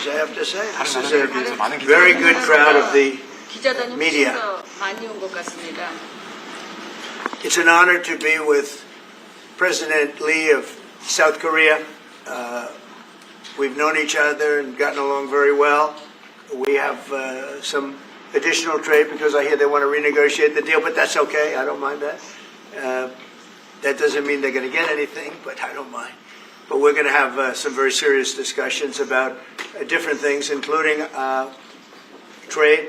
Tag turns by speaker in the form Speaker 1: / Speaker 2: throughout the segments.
Speaker 1: news, I have to say. This is a very good crowd of the media. It's an honor to be with President Lee of South Korea. We've known each other and gotten along very well. We have some additional trade because I hear they want to renegotiate the deal, but that's okay. I don't mind that. That doesn't mean they're going to get anything, but I don't mind. But we're going to have some very serious discussions about different things, including trade,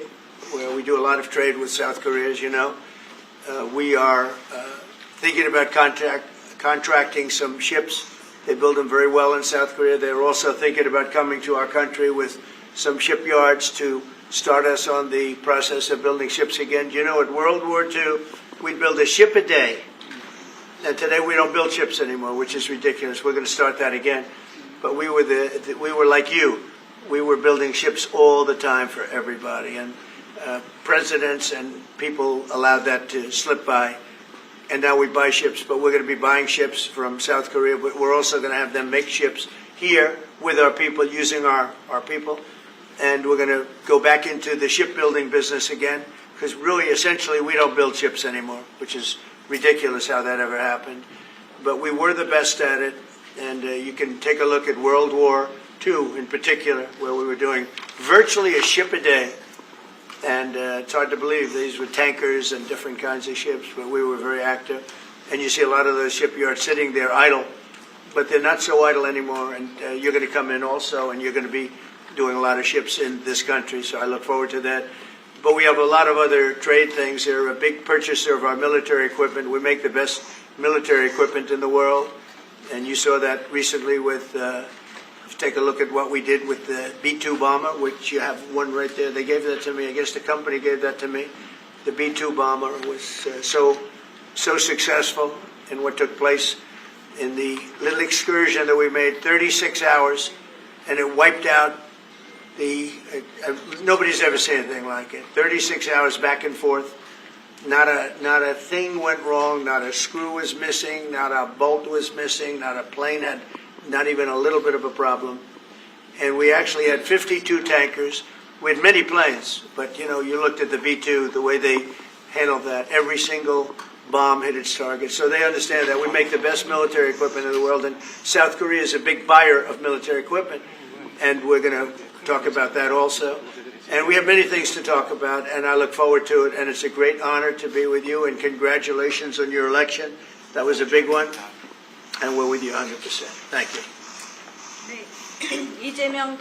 Speaker 1: where we do a lot of trade with South Korea, as you know. We are thinking about contracting some ships. They build them very well in South Korea. They're also thinking about coming to our country with some shipyards to start us on the process of building ships again. You know, at World War II, we'd build a ship a day. And today we don't build ships anymore, which is ridiculous. We're going to start that again. But we were like you. We were building ships all the time for everybody. And presidents and people allowed that to slip by. And now we buy ships, but we're going to be buying ships from South Korea. But we're also going to have them make ships here with our people, using our people. And we're going to go back into the shipbuilding business again, because really, essentially, we don't build ships anymore, which is ridiculous how that ever happened. But we were the best at it. And you can take a look at World War II in particular, where we were doing virtually a ship a day. And it's hard to believe these were tankers and different kinds of ships, but we were very active. And you see a lot of those shipyards sitting there idle, but they're not so idle anymore. And you're going to come in also, and you're going to be doing a lot of ships in this country, so I look forward to that. But we have a lot of other trade things. They're a big purchaser of our military equipment. We make the best military equipment in the world, and you saw that recently with take a look at what we did with the B-2 bomber, which you have one right there. They gave that to me. I guess the company gave that to me. The B-2 bomber was so successful in what took place in the little excursion that we made, 36 hours, and it wiped out nobody's ever seen anything like it. 36 hours back and forth. Not a thing went wrong. Not a screw was missing. Not a bolt was missing. Not a plane had not even a little bit of a problem. And we actually had 52 tankers. We had many planes, but you looked at the B-2, the way they handled that. Every single bomb hit its target. So they understand that. We make the best military equipment in the world, and South Korea is a big buyer of military equipment. And we're going to talk about that also. And we have many things to talk about, and I look forward to it. And it's a great honor to be with you, and congratulations on your election. That was a big one. And we're with you 100%. Thank you.
Speaker 2: 네, 이재명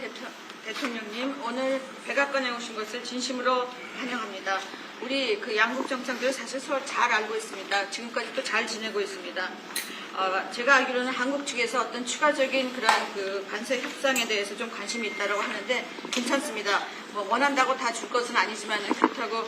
Speaker 2: 대통령님, 오늘 백악관에 오신 것을 진심으로 환영합니다. 우리 양국 정상들 사실 서로 잘 알고 있습니다. 지금까지도 잘 지내고 있습니다. 제가 알기로는 한국 측에서 어떤 추가적인 그런 관세 협상에 대해서 좀 관심이 있다고 하는데 괜찮습니다. 원한다고 다 줄 것은 아니지만 그렇다고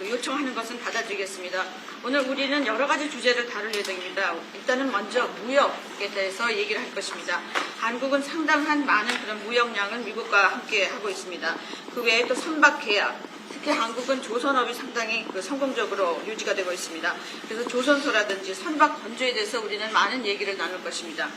Speaker 2: 요청하는 것은 받아들이겠습니다. 오늘 우리는 여러 가지 주제를 다룰 예정입니다. 일단은 먼저 무역에 대해서 얘기를 할 것입니다. 한국은 상당한 많은 그런 무역량을 미국과 함께 하고 있습니다. 그 외에 또 선박 계약, 특히 한국은 조선업이 상당히 성공적으로 유지가 되고 있습니다. 그래서 조선소라든지 선박 건조에 대해서 우리는 많은 얘기를 나눌 것입니다.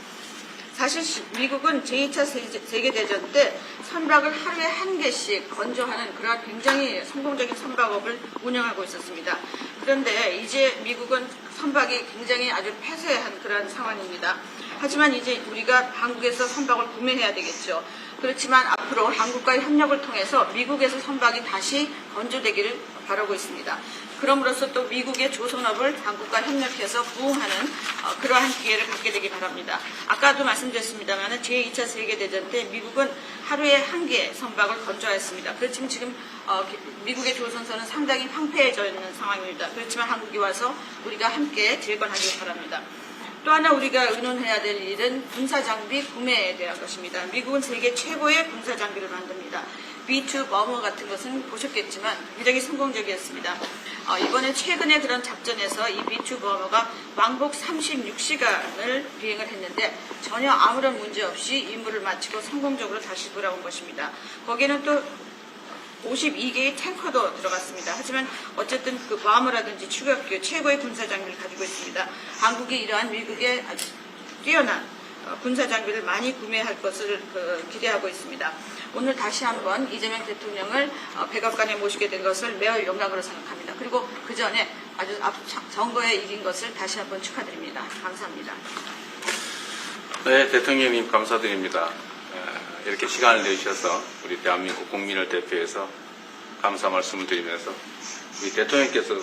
Speaker 2: 사실 미국은 제2차 세계대전 때 선박을 하루에 한 개씩 건조하는 그런 굉장히 성공적인 선박업을 운영하고 있었습니다. 그런데 이제 미국은 선박이 굉장히 아주 폐쇄한 그런 상황입니다. 하지만 이제 우리가 한국에서 선박을 구매해야 되겠죠. 그렇지만 앞으로 한국과의 협력을 통해서 미국에서 선박이 다시 건조되기를 바라고 있습니다. 그럼으로써 또 미국의 조선업을 한국과 협력해서 부흥하는 그러한 기회를 갖게 되기 바랍니다. 아까도 말씀드렸습니다만 제2차 세계대전 때 미국은 하루에 한 개 선박을 건조했습니다. 그렇지만 지금 미국의 조선소는 상당히 황폐해져 있는 상황입니다. 그렇지만 한국이 와서 우리가 함께 재건하기 바랍니다. 또 하나 우리가 의논해야 될 일은 군사장비 구매에 대한 것입니다. 미국은 세계 최고의 군사장비를 만듭니다. B-2 버머 같은 것은 보셨겠지만 굉장히 성공적이었습니다. 이번에 최근에 그런 작전에서 이 B-2 버머가 왕복 36시간을 비행을 했는데 전혀 아무런 문제 없이 임무를 마치고 성공적으로 다시 돌아온 것입니다. 거기에는 또 52개의 탱커도 들어갔습니다. 하지만 어쨌든 버머라든지 추격기 최고의 군사 장비를 가지고 있습니다. 한국이 이러한 미국의 아주 뛰어난 군사 장비를 많이 구매할 것을 기대하고 있습니다. 오늘 다시 한번 이재명 대통령을 백악관에 모시게 된 것을 매우 영광으로 생각합니다. 그리고 그 전에 아주 선거에 이긴 것을 다시 한번 축하드립니다. 감사합니다.
Speaker 3: 네, 대통령님 감사드립니다. 이렇게 시간을 내주셔서 우리 대한민국 국민을 대표해서 감사 말씀을 드리면서 우리 대통령께서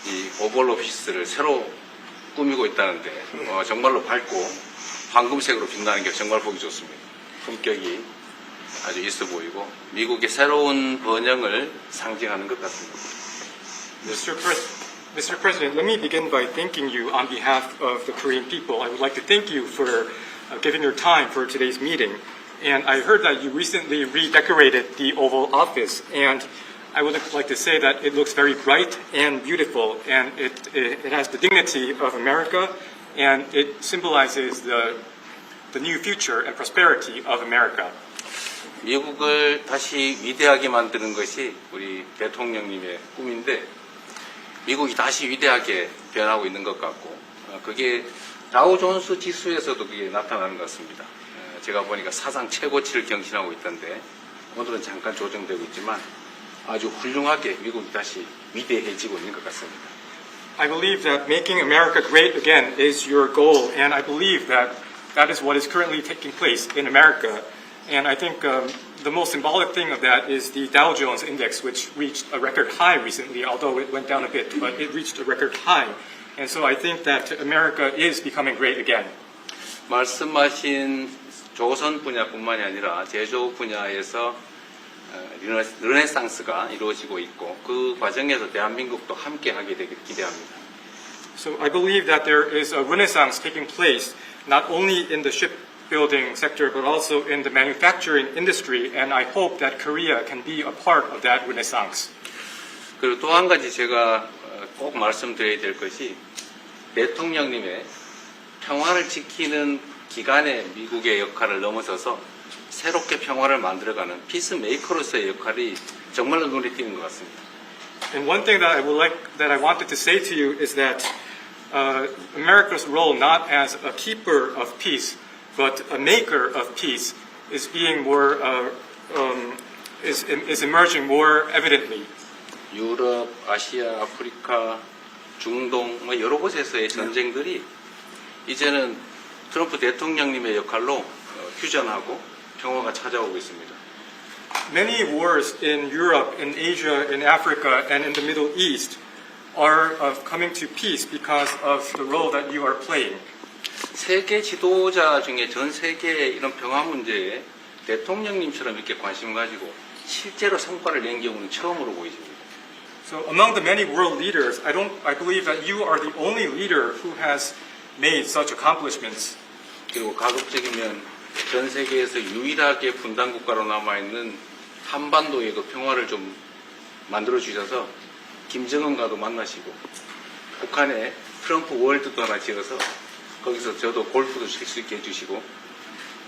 Speaker 3: 이 오벌 오피스를 새로 꾸미고 있다는데 정말로 밝고 황금색으로 빛나는 게 정말 보기 좋습니다. 품격이 아주 있어 보이고 미국의 새로운 번영을 상징하는 것 같습니다.
Speaker 4: Mr. President, let me begin by thanking you on behalf of the Korean people. I would like to thank you for giving your time for today's meeting. And I heard that you recently redecorated the Oval Office, and I would like to say that it looks very bright and beautiful, and it has the dignity of America, and it symbolizes the new future and prosperity of America.
Speaker 3: 미국을 다시 위대하게 만드는 것이 우리 대통령님의 꿈인데 미국이 다시 위대하게 변하고 있는 것 같고 그게 다우존스 지수에서도 그게 나타나는 것 같습니다. 제가 보니까 사상 최고치를 경신하고 있던데 오늘은 잠깐 조정되고 있지만 아주 훌륭하게 미국이 다시 위대해지고 있는 것 같습니다.
Speaker 4: I believe that making America great again is your goal, and I believe that that is what is currently taking place in America. And I think the most symbolic thing of that is the Dow Jones Index, which reached a record high recently, although it went down a bit, but it reached a record high. And so I think that America is becoming great again.
Speaker 3: 말씀하신 조선 분야뿐만이 아니라 제조업 분야에서 르네상스가 이루어지고 있고 그 과정에서 대한민국도 함께하게 되길 기대합니다.
Speaker 4: So I believe that there is a renaissance taking place not only in the shipbuilding sector but also in the manufacturing industry, and I hope that Korea can be a part of that renaissance.
Speaker 3: 그리고 또 한 가지 제가 꼭 말씀드려야 될 것이 대통령님의 평화를 지키는 기간의 미국의 역할을 넘어서서 새롭게 평화를 만들어가는 피스메이커로서의 역할이 정말로 눈에 띄는 것 같습니다.
Speaker 4: And one thing that I wanted to say to you is that America's role not as a keeper of peace, but a maker of peace, is being more is emerging more evidently.
Speaker 3: 유럽, 아시아, 아프리카, 중동 여러 곳에서의 전쟁들이 이제는 트럼프 대통령님의 역할로 휴전하고 평화가 찾아오고 있습니다.
Speaker 4: Many wars in Europe, in Asia, in Africa, and in the Middle East are coming to peace because of the role that you are playing.
Speaker 3: 세계 지도자 중에 전 세계의 이런 평화 문제에 대통령님처럼 이렇게 관심을 가지고 실제로 성과를 낸 경우는 처음으로 보이십니다.
Speaker 4: So among the many world leaders, I believe that you are the only leader who has made such accomplishments.
Speaker 3: 그리고 가급적이면 전 세계에서 유일하게 분단 국가로 남아있는 한반도의 그 평화를 좀 만들어 주셔서 김정은과도 만나시고 북한에 트럼프 월드도 하나 지어서 거기서 저도 골프도 칠 수 있게 해주시고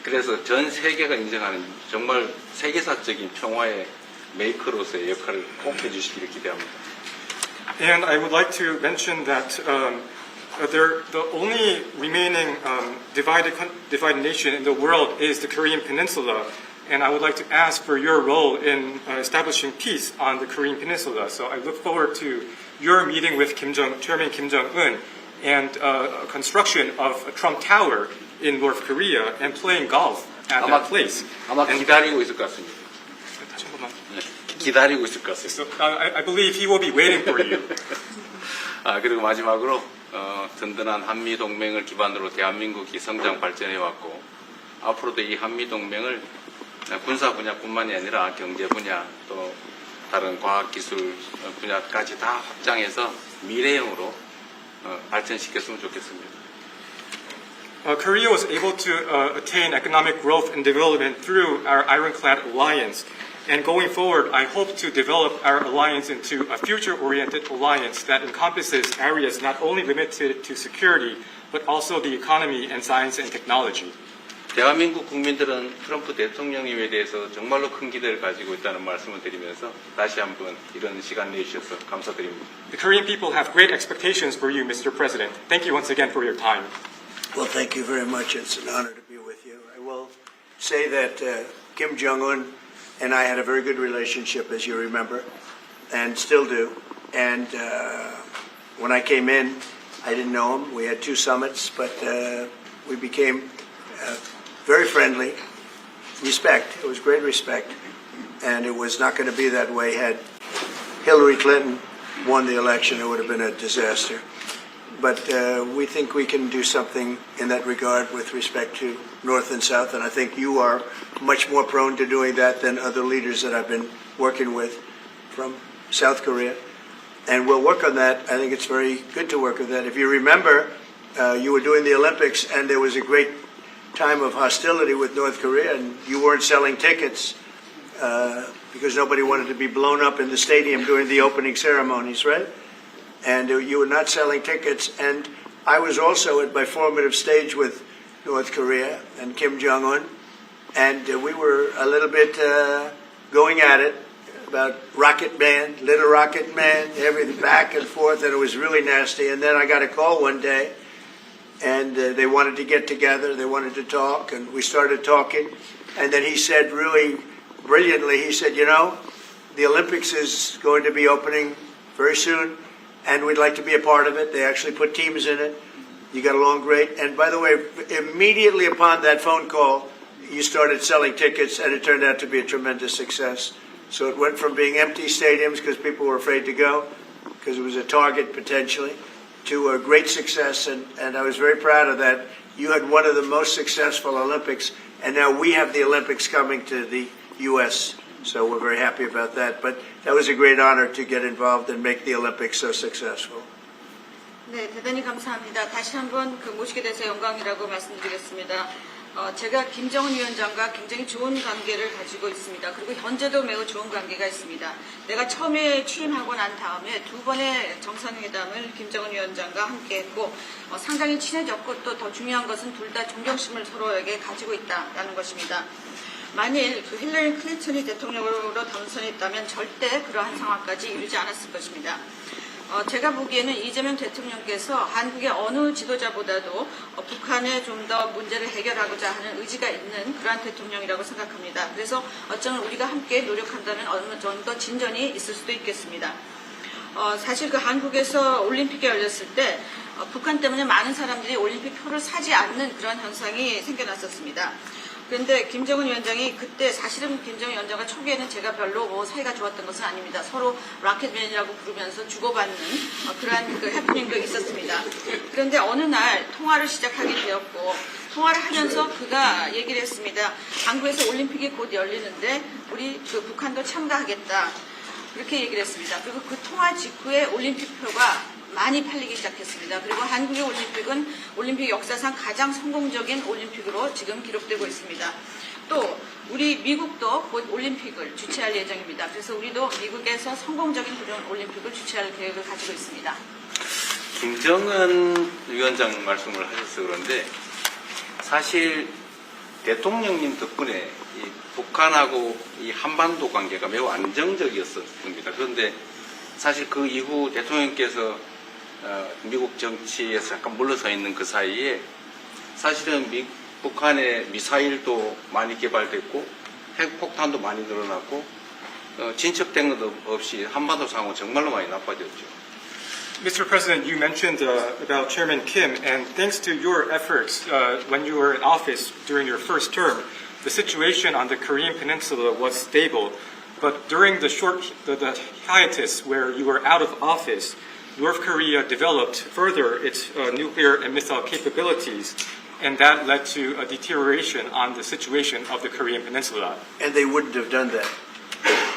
Speaker 3: 그래서 전 세계가 인정하는 정말 세계사적인 평화의 메이커로서의 역할을 꼭 해주시기를 기대합니다.
Speaker 4: And I would like to mention that the only remaining divided nation in the world is the Korean Peninsula, and I would like to ask for your role in establishing peace on the Korean Peninsula. So I look forward to your meeting with Chairman Kim Jong-un and construction of a Trump Tower in North Korea and playing golf at that place.
Speaker 3: 아마 기다리고 있을 것 같습니다. 네, 기다리고 있을 것 같습니다.
Speaker 4: So I believe he will be waiting for you.
Speaker 3: 그리고 마지막으로 든든한 한미 동맹을 기반으로 대한민국이 성장 발전해 왔고 앞으로도 이 한미 동맹을 군사 분야뿐만이 아니라 경제 분야 또 다른 과학 기술 분야까지 다 확장해서 미래형으로 발전시켰으면 좋겠습니다.
Speaker 4: Korea was able to attain economic growth and development through our ironclad alliance. And going forward, I hope to develop our alliance into a future-oriented alliance that encompasses areas not only limited to security, but also the economy and science and technology.
Speaker 3: 대한민국 국민들은 트럼프 대통령님에 대해서 정말로 큰 기대를 가지고 있다는 말씀을 드리면서 다시 한번 이런 시간 내주셔서 감사드립니다.
Speaker 4: The Korean people have great expectations for you, Mr. President. Thank you once again for your time.
Speaker 1: Well, thank you very much. It's an honor to be say that Kim Jong-un and I had a very good relationship, as you remember, and still do. And when I came in, I didn't know him. We had 2 summits, but we became very friendly. Respect. It was great respect. And it was not going to be that way had Hillary Clinton won the election. It would have been a disaster. But we think we can do something in that regard with respect to North and South, and I think you are much more prone to doing that than other leaders that I've been working with from South Korea. And we'll work on that. I think it's very good to work on that. If you remember, you were doing the Olympics, and there was a great time of hostility with North Korea, and you weren't selling tickets because nobody wanted to be blown up in the stadium during the opening ceremonies, right? And you were not selling tickets. And I was also at my formative stage with North Korea and Kim Jong-un, and we were a little bit going at it about Rocket Man, Little Rocket Man, everything back and forth, and it was really nasty. And then I got a call one day, and they wanted to get together, they wanted to talk, and we started talking. And then he said really brilliantly, he said, you know, the Olympics is going to be opening very soon, and we'd like to be a part of it. They actually put teams in it. You got along great. And by the way, immediately upon that phone call, you started selling tickets, and it turned out to be a tremendous success. So it went from being empty stadiums because people were afraid to go, because it was a target potentially, to a great success. And I was very proud of that. You had one of the most successful Olympics, and now we have the Olympics coming to the U.S., so we're very happy about that. But that was a great honor to get involved and make the Olympics so successful.
Speaker 2: 네, 대단히 감사합니다. 다시 한번 모시게 돼서 영광이라고 말씀드리겠습니다. 제가 김정은 위원장과 굉장히 좋은 관계를 가지고 있습니다. 그리고 현재도 매우 좋은 관계가 있습니다. 내가 처음에 취임하고 난 다음에 2번의 정상회담을 김정은 위원장과 함께 했고 상당히 친해졌고 또 더 중요한 것은 둘 다 존경심을 서로에게 가지고 있다는 것입니다. 만일 힐러리 클린턴이 대통령으로 당선했다면 절대 그러한 상황까지 이르지 않았을 것입니다. 제가 보기에는 이재명 대통령께서 한국의 어느 지도자보다도 북한에 좀 더 문제를 해결하고자 하는 의지가 있는 그러한 대통령이라고 생각합니다. 그래서 어쩌면 우리가 함께 노력한다면 어느 정도 진전이 있을 수도 있겠습니다. 사실 그 한국에서 올림픽이 열렸을 때 북한 때문에 많은 사람들이 올림픽 표를 사지 않는 그런 현상이 생겨났었습니다. 그런데 김정은 위원장이 그때 사실은 김정은 위원장과 초기에는 제가 별로 사이가 좋았던 것은 아닙니다. 서로 라켓맨이라고 부르면서 주고받는 그러한 그 해프닝도 있었습니다. 그런데 어느 날 통화를 시작하게 되었고 통화를 하면서 그가 얘기를 했습니다. 한국에서 올림픽이 곧 열리는데 우리 그 북한도 참가하겠다. 그렇게 얘기를 했습니다. 그리고 그 통화 직후에 올림픽표가 많이 팔리기 시작했습니다. 그리고 한국의 올림픽은 올림픽 역사상 가장 성공적인 올림픽으로 지금 기록되고 있습니다. 또 우리 미국도 곧 올림픽을 주최할 예정입니다. 그래서 우리도 미국에서 성공적인 그런 올림픽을 주최할 계획을 가지고 있습니다.
Speaker 3: 김정은 위원장 말씀을 하셔서 그런데 사실 대통령님 덕분에 이 북한하고 이 한반도 관계가 매우 안정적이었습니다. 그런데 사실 그 이후 대통령께서 미국 정치에서 약간 물러서 있는 그 사이에 사실은 북한의 미사일도 많이 개발됐고 핵폭탄도 많이 늘어났고 진척된 것 없이 한반도 상황은 정말로 많이 나빠졌죠.
Speaker 4: Mr. President, you mentioned about Chairman Kim, and thanks to your efforts when you were in office during your first term, the situation on the Korean Peninsula was stable. But during the hiatus where you were out of office, North Korea developed further its nuclear and missile capabilities, and that led to a deterioration on the situation of the Korean Peninsula.
Speaker 1: And they wouldn't have done that.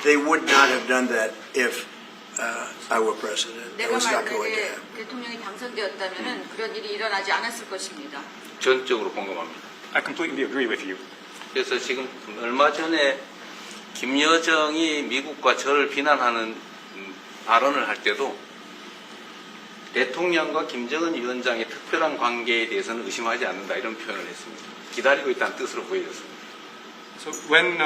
Speaker 1: They would not have done that if I were president. That
Speaker 2: 내가
Speaker 1: was not going to
Speaker 2: 만약에
Speaker 1: happen.
Speaker 2: 대통령이 당선되었다면 그런 일이 일어나지 않았을 것입니다.
Speaker 3: 전적으로 공감합니다.
Speaker 4: I completely agree with you.
Speaker 3: 그래서 지금 얼마 전에 김여정이 미국과 저를 비난하는 발언을 할 때도 대통령과 김정은 위원장의 특별한 관계에 대해서는 의심하지 않는다 이런 표현을 했습니다. 기다리고 있다는 뜻으로 보여졌습니다.
Speaker 4: So when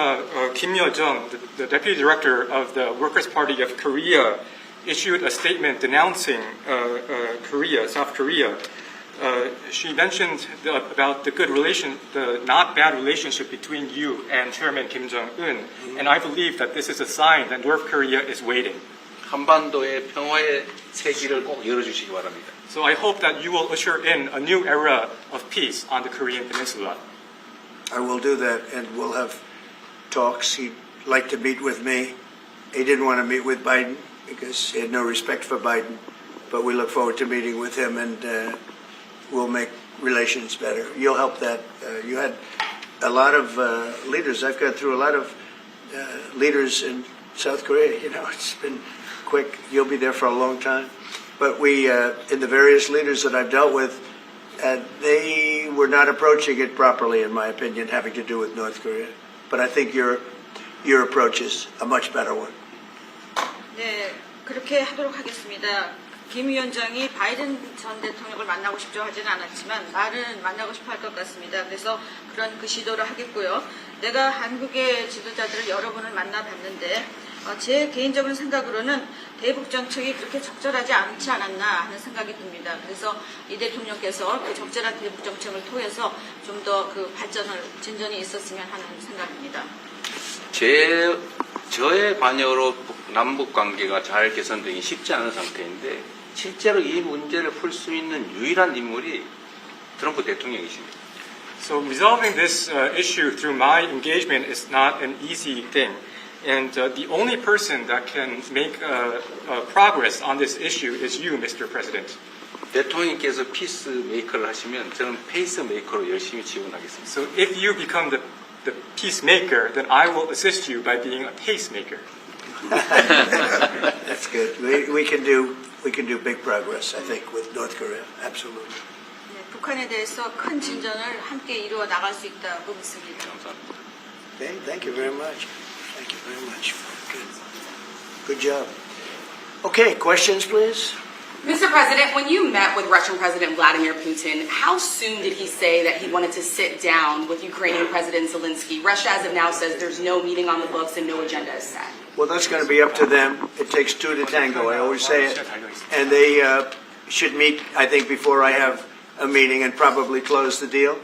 Speaker 4: Kim Yo-jong, the deputy director of the Workers' Party of Korea, issued a statement denouncing South Korea, she mentioned about the good relation, the not bad relationship between you and Chairman Kim Jong-un, and I believe that this is a sign that North Korea is waiting.
Speaker 3: 한반도의 평화의 세기를 꼭 열어주시기 바랍니다.
Speaker 4: So I hope that you will usher in a new era of peace on the Korean Peninsula.
Speaker 1: I will do that, and we'll have talks. He'd like to meet with me. He didn't want to meet with Biden because he had no respect for Biden, but we look forward to meeting with him, and we'll make relations better. You'll help that. You had a lot of leaders. I've gone through a lot of leaders in South Korea. You know, it's been quick. You'll be there for a long time. But we, in the various leaders that I've dealt with, they were not approaching it properly, in my opinion, having to do with North Korea. But I think your approach is a much better one.
Speaker 2: 네, 그렇게 하도록 하겠습니다. 김 위원장이 바이든 전 대통령을 만나고 싶죠 하지는 않았지만 말은 만나고 싶어 할 것 같습니다. 그래서 그런 그 시도를 하겠고요. 내가 한국의 지도자들을 여러 번을 만나봤는데 제 개인적인 생각으로는 대북 정책이 그렇게 적절하지 않지 않았나 하는 생각이 듭니다. 그래서 이 대통령께서 그 적절한 대북 정책을 통해서 좀 더 그 진전이 있었으면 하는 생각입니다.
Speaker 3: 저의 관여로 남북 관계가 잘 개선되기 쉽지 않은 상태인데 실제로 이 문제를 풀 수 있는 유일한 인물이 트럼프 대통령이십니다.
Speaker 4: So resolving this issue through my engagement is not an easy thing. And the only person that can make progress on this issue is you, Mr. President.
Speaker 3: 대통령께서 피스메이커를 하시면 저는 페이스메이커로 열심히 지원하겠습니다.
Speaker 4: So if you become the peacemaker, then I will assist you by being a pacemaker.
Speaker 1: That's good. We can do big progress, I think, with North Korea. Absolutely.
Speaker 2: 네, 북한에 대해서 큰 진전을 함께 이루어 나갈 수 있다고 믿습니다.
Speaker 3: 감사합니다.
Speaker 1: Okay, thank you very much. Thank you very much. Good job. Okay, questions, please.
Speaker 5: Mr. President, when you met with Russian President Vladimir Putin, how soon did he say that he wanted to sit down with Ukrainian President Zelensky? Russia, as of now, says there's no meeting on the books and no agenda is set.
Speaker 1: Well, that's going to be up to them. It takes two to tango, I always say it. And they should meet, I think, before I have a meeting and probably close the deal.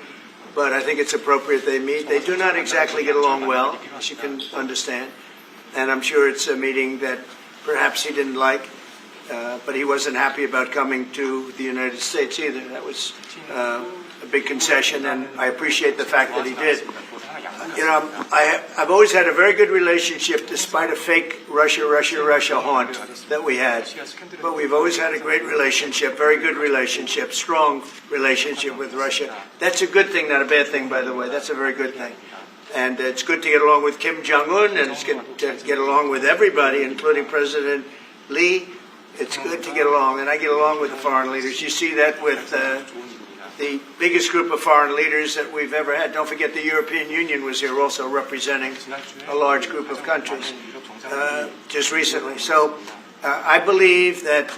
Speaker 1: But I think it's appropriate they meet. They do not exactly get along well, as you can understand. And I'm sure it's a meeting that perhaps he didn't like. But he wasn't happy about coming to the United States either. That was a big concession, and I appreciate the fact that he did. You know, I've always had a very good relationship, despite a fake Russia haunt that we had. But we've always had a great relationship, very good relationship, strong relationship with Russia. That's a good thing, not a bad thing, by the way. That's a very good thing. And it's good to get along with Kim Jong-un, and it's good to get along with everybody, including President Lee. It's good to get along, and I get along with the foreign leaders. You see that with the biggest group of foreign leaders that we've ever had. Don't forget the European Union was here also representing a large group of countries just recently. So I believe that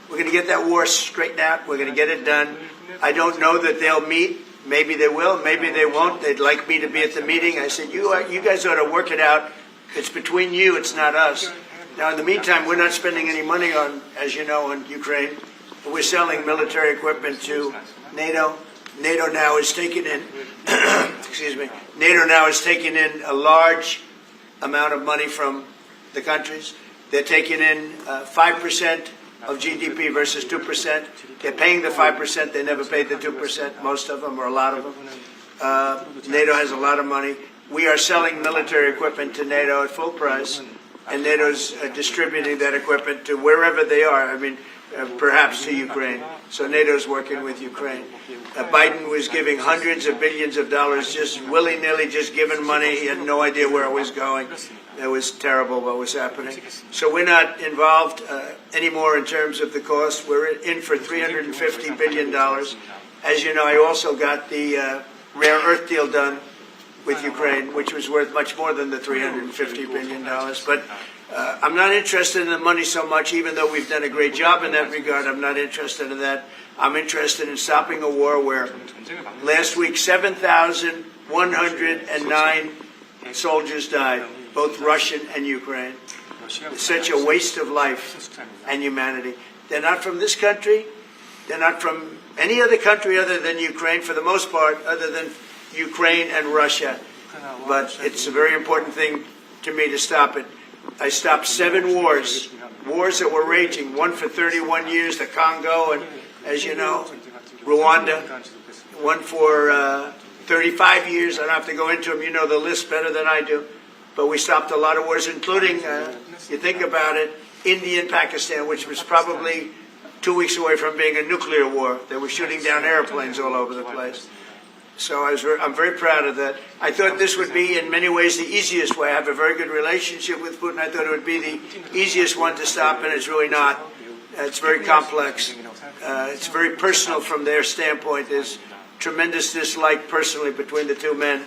Speaker 1: we're going to get that war straightened out. We're going to get it done. I don't know that they'll meet. Maybe they will. Maybe they won't. They'd like me to be at the meeting. I said, you guys ought to work it out. It's between you. It's not us. Now, in the meantime, we're not spending any money on, as you know, on Ukraine. We're selling military equipment to NATO. NATO now is taking in, NATO now is taking in a large amount of money from the countries. They're taking in 5% of GDP versus 2%. They're paying the 5%. They never paid the 2%, most of them, or a lot of them. NATO has a lot of money. We are selling military equipment to NATO at full price. And NATO's distributing that equipment to wherever they are, I mean, perhaps to Ukraine. So NATO's working with Ukraine. Biden was giving hundreds of billions of dollars, just willy-nilly, just giving money. He had no idea where it was going. It was terrible what was happening. So we're not involved anymore in terms of the cost. We're in for $350 billion. As you know, I also got the rare earth deal done with Ukraine, which was worth much more than the $350 billion. But I'm not interested in the money so much, even though we've done a great job in that regard. I'm not interested in that. I'm interested in stopping a war where last week 7,109 soldiers died, both Russian and Ukraine. It's such a waste of life and humanity. They're not from this country. They're not from any other country other than Ukraine, for the most part, other than Ukraine and Russia. But it's a very important thing to me to stop it. I stopped 7 wars that were raging, one for 31 years, the Congo, and as you know, Rwanda, one for 35 years. I don't have to go into them. You know the list better than I do. But we stopped a lot of wars, including, you think about it, India and Pakistan, which was probably 2 weeks away from being a nuclear war. They were shooting down airplanes all over the place. So I'm very proud of that. I thought this would be, in many ways, the easiest way. I have a very good relationship with Putin. I thought it would be the easiest one to stop, and it's really not. It's very complex. It's very personal from their standpoint. There's tremendous dislike personally between the two men,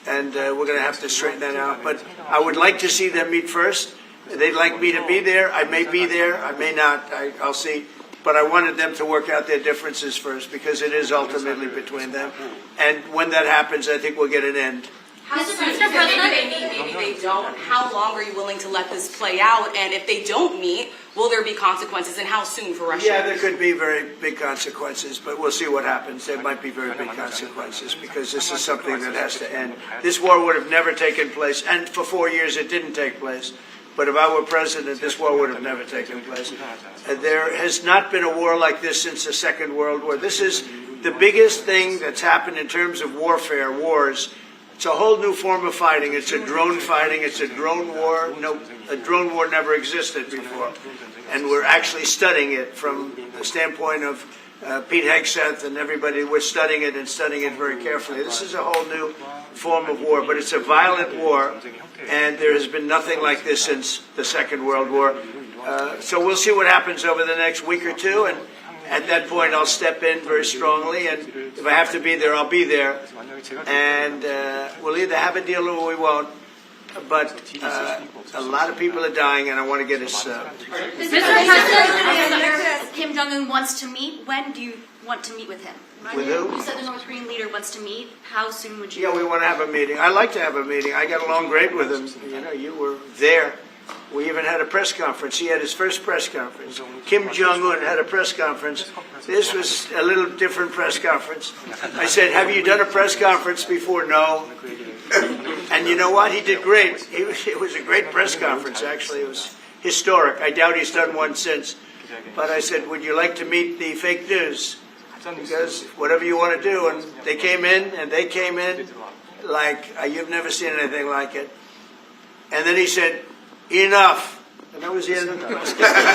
Speaker 1: and we're going to have to straighten that out. But I would like to see them meet first. They'd like me to be there. I may be there. I may not. I'll see. But I wanted them to work out their differences first, because it is ultimately between them. And when that happens, I think we'll get an end.
Speaker 5: Mr. President, maybe they meet, maybe they don't. How long are you willing to let this play out? And if they don't meet, will there be consequences? And how soon for Russia?
Speaker 1: Yeah, there could be very big consequences, but we'll see what happens. There might be very big consequences, because this is something that has to end. This war would have never taken place, and for 4 years it didn't take place. But if I were president, this war would have never taken place. There has not been a war like this since the Second World War. This is the biggest thing that's happened in terms of warfare, wars. It's a whole new form of fighting. It's a drone fighting. It's a drone war. No, a drone war never existed before. And we're actually studying it from the standpoint of Pete Hegseth and everybody. We're studying it and studying it very carefully. This is a whole new form of war, but it's a violent war, and there has been nothing like this since the Second World War. So we'll see what happens over the next week or two, and at that point I'll step in very strongly, and if I have to be there, I'll be there. And we'll either have a deal or we won't. But a lot of people are dying, and I want to get us...
Speaker 6: Mr. President, Kim Jong-un wants to meet. When do you want to meet with him?
Speaker 1: With who?
Speaker 6: You said the North Korean leader wants to meet. How soon would you?
Speaker 1: Yeah, we want to have a meeting. I like to have a meeting. I got along great with him. You know, you were there. We even had a press conference. He had his first press conference. Kim Jong-un had a press conference. This was a little different press conference. I said, have you done a press conference before? No. And you know what? He did great. It was a great press conference, actually. It was historic. I doubt he's done one since. But I said, would you like to meet the fake news? Because whatever you want to do. And they came in like you've never seen anything like it. And then he said, enough. And that was the end of the press conference.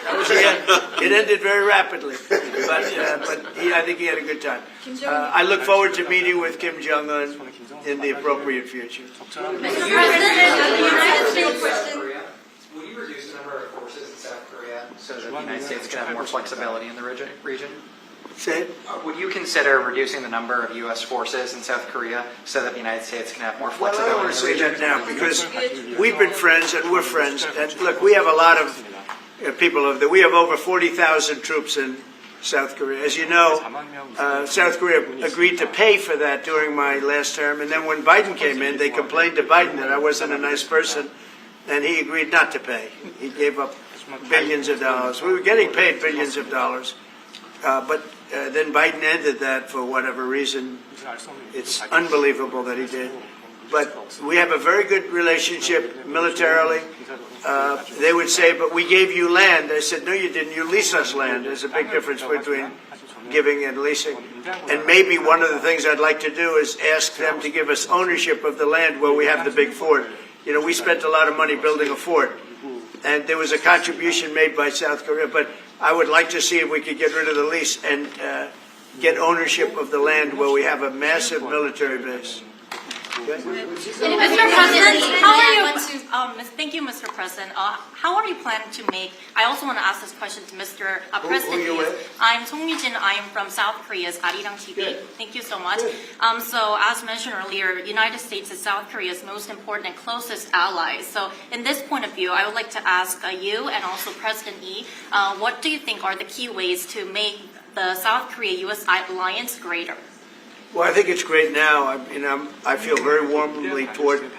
Speaker 1: That was the end. It ended very rapidly. But I think he had a good time. I look forward to meeting with Kim Jong-un in the appropriate future.
Speaker 6: Mr. President, the United States
Speaker 7: Korea. Will you reduce the number of forces in South Korea so that the United States can have more flexibility in the region?
Speaker 1: Say it.
Speaker 7: Would you consider reducing the number of U.S. forces in South Korea so that the United States can have more
Speaker 1: Well, I don't
Speaker 7: flexibility
Speaker 1: want
Speaker 7: in
Speaker 1: to
Speaker 7: the
Speaker 1: say
Speaker 7: region?
Speaker 1: that now, because we've been friends and we're friends. And look, we have a lot of people over there. We have over 40,000 troops in South Korea. As you know, South Korea agreed to pay for that during my last term. And then when Biden came in, they complained to Biden that I wasn't a nice person, and he agreed not to pay. He gave up billions of dollars. We were getting paid billions of dollars. But then Biden ended that for whatever reason. It's unbelievable that he did. But we have a very good relationship militarily. They would say, but we gave you land. I said, no, you didn't. You lease us land. There's a big difference between giving and leasing. And maybe one of the things I'd like to do is ask them to give us ownership of the land where we have the big fort. You know, we spent a lot of money building a fort. And there was a contribution made by South Korea. But I would like to see if we could get rid of the lease and get ownership of the land where we have a massive military base. Okay?
Speaker 6: Mr. President, how are you? Thank you, Mr. President. How are you planning to make? I also want to ask this question to Mr. President.
Speaker 1: Who are you with?
Speaker 6: I'm Song Mi-jin. I am from South Korea's Arirang TV.
Speaker 1: Good.
Speaker 6: Thank you so much. So, as mentioned earlier, United States is South Korea's most important and closest ally. So, in this point of view, I would like to ask you and also President Lee, what do you think are the key ways to make the South Korea-U.S. alliance greater?
Speaker 1: Well, I think it's great now. I feel very warmly toward